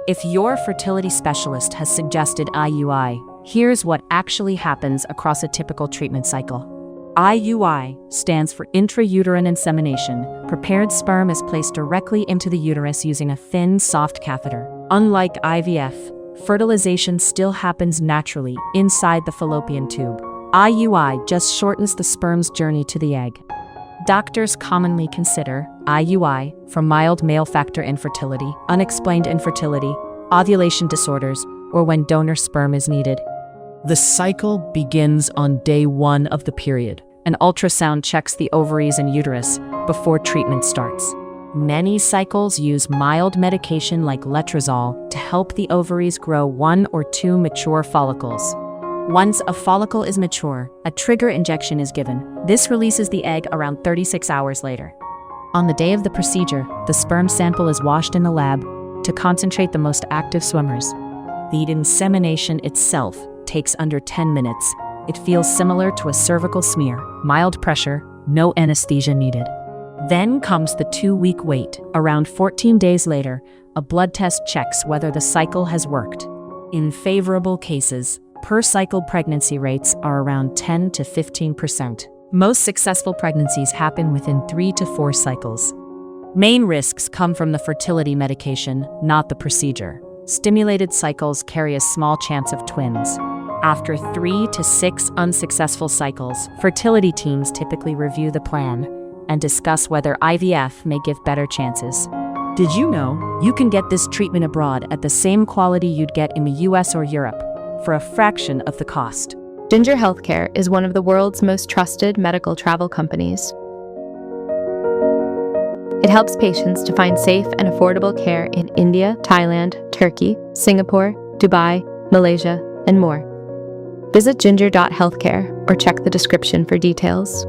If your fertility specialist has suggested IUI, here's what actually happens across a typical treatment cycle. IUI stands for Intrauterine Insemination. Prepared sperm is placed directly into the uterus using a thin, soft catheter. Unlike IVF, fertilization still happens naturally inside the fallopian tube. IUI just shortens the sperm's journey to the egg. Doctors commonly consider IUI for mild male factor infertility, unexplained infertility, ovulation disorders, or when donor sperm is needed. The cycle begins on day 1 of the period. An ultrasound checks the ovaries and uterus before treatment starts. Many cycles use mild medication like letrozole to help the ovaries grow 1 or 2 mature follicles. Once a follicle is mature, a trigger injection is given. This releases the egg around 36 hours later. On the day of the procedure, the sperm sample is washed in the lab to concentrate the most active swimmers. The insemination itself takes under 10 minutes. It feels similar to a cervical smear, mild pressure, no anesthesia needed. Then comes the 2-week wait. Around 14 days later, a blood test checks whether the cycle has worked. In favorable cases, per-cycle pregnancy rates are around 10 to 15%. Most successful pregnancies happen within 3 to 4 cycles. Main risks come from the fertility medication, not the procedure. Stimulated cycles carry a small chance of twins. After 3 to 6 unsuccessful cycles, fertility teams typically review the plan and discuss whether IVF may give better chances. Did you know you can get this treatment abroad at the same quality you'd get in the US or Europe for a fraction of the cost? Ginger Healthcare is one of the world's most trusted medical travel companies. It helps patients to find safe and affordable care in India, Thailand, Turkey, Singapore, Dubai, Malaysia, and more. Visit ginger.healthcare or check the description for details.